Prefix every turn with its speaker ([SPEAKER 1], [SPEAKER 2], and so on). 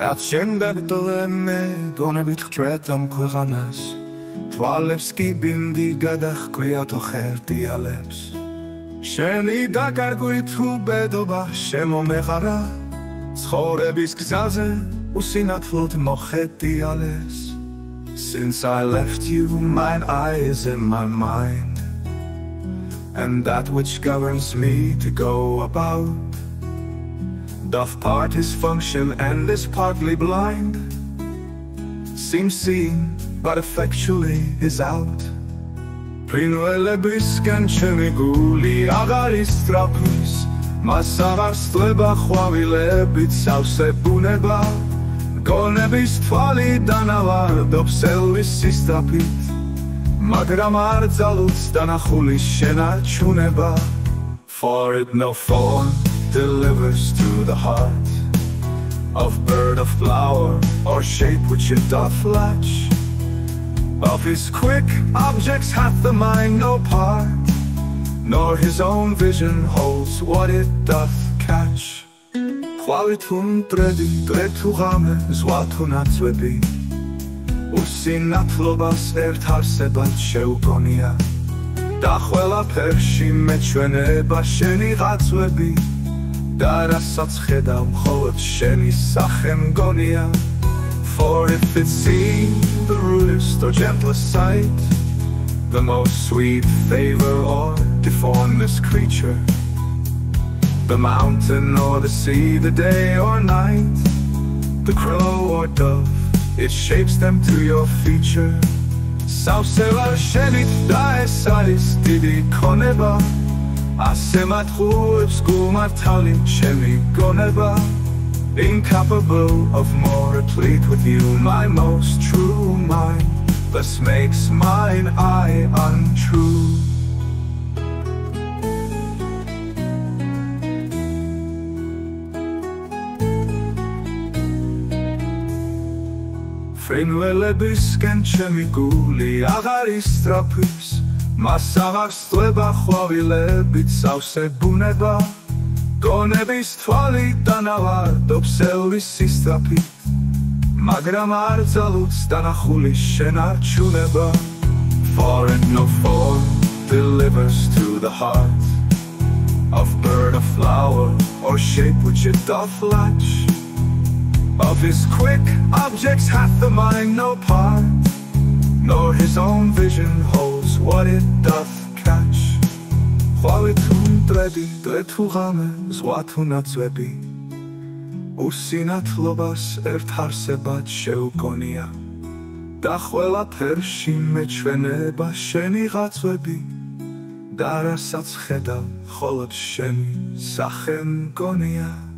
[SPEAKER 1] რაც შემდეგ დლემე გონებით ხვეწამ ქვეყანას თვალებს კი ბინდი გადახკვია თო ხერდიალებს შენი დაკარგვით უბედობა შემომეყარა ცხოვრების გზაზე უსინათლოდ მოხედიალეს Since I left you, mine eyes and my mind And that which governs me to go about Doth part his function and is partly blind Seems seen, but effectually is out Prinvelebisken chemi guli agar istrapis Mas agar stleba khvavilebit savsebuneba Გონების თვალი დანავარდობს ელვის სისწრაფით მაგრამ არ ძალუց დანახულის შენარჩუნება For it no thorn delivers to the heart Of bird of flower or shape which it doth latch Of his quick objects hath the mind no part Nor his own vision holds what it doth catch Ხვალითუნ დრედი, დრეთუ ღამე, ზღვათუ ნაცვები უსინათლობას ერთ არსებად შეუგონია და ყველაფერში მეჩვენება შენი ღაწვები და რასაც ხედავ მხოლოდ შენი სახე მგონია For if it seemed the rudest or gentlest sight The most sweet favor or deformest creature The mountain or the sea, the day or night The crow or dove, it shapes them to your feature Sauseva shenit daesaris didi koneba Asemat chuebs gumartalim shemi goneba Incapable of more replete with you my most true mind Thus makes mine eye untrue Ფრინველებისკენ ჩემი გული აღარ ისტრაფის მას აღარ სწლება ხვავილებით სავსე ბუნება გონების თვალი დანავარდობს ელვის სისწრაფით მაგრამ არ ძალუც დანახულის შენარჩუნება For it no form delivers to the heart Of bird or flower or shape which it doth latch Of his quick objects hath the mind no part Nor his own vision holds what it doth catch Ხვალითუნ დრედი, დრეთუ ღამე, ზღვათუ ნაცვები უსინათლობას ერთ არსებად შეუგონია და ყველაფერში მეჩვენება შენი ღაწვები და რასაც ხედავ მხოლოდ შენი სახე მგონია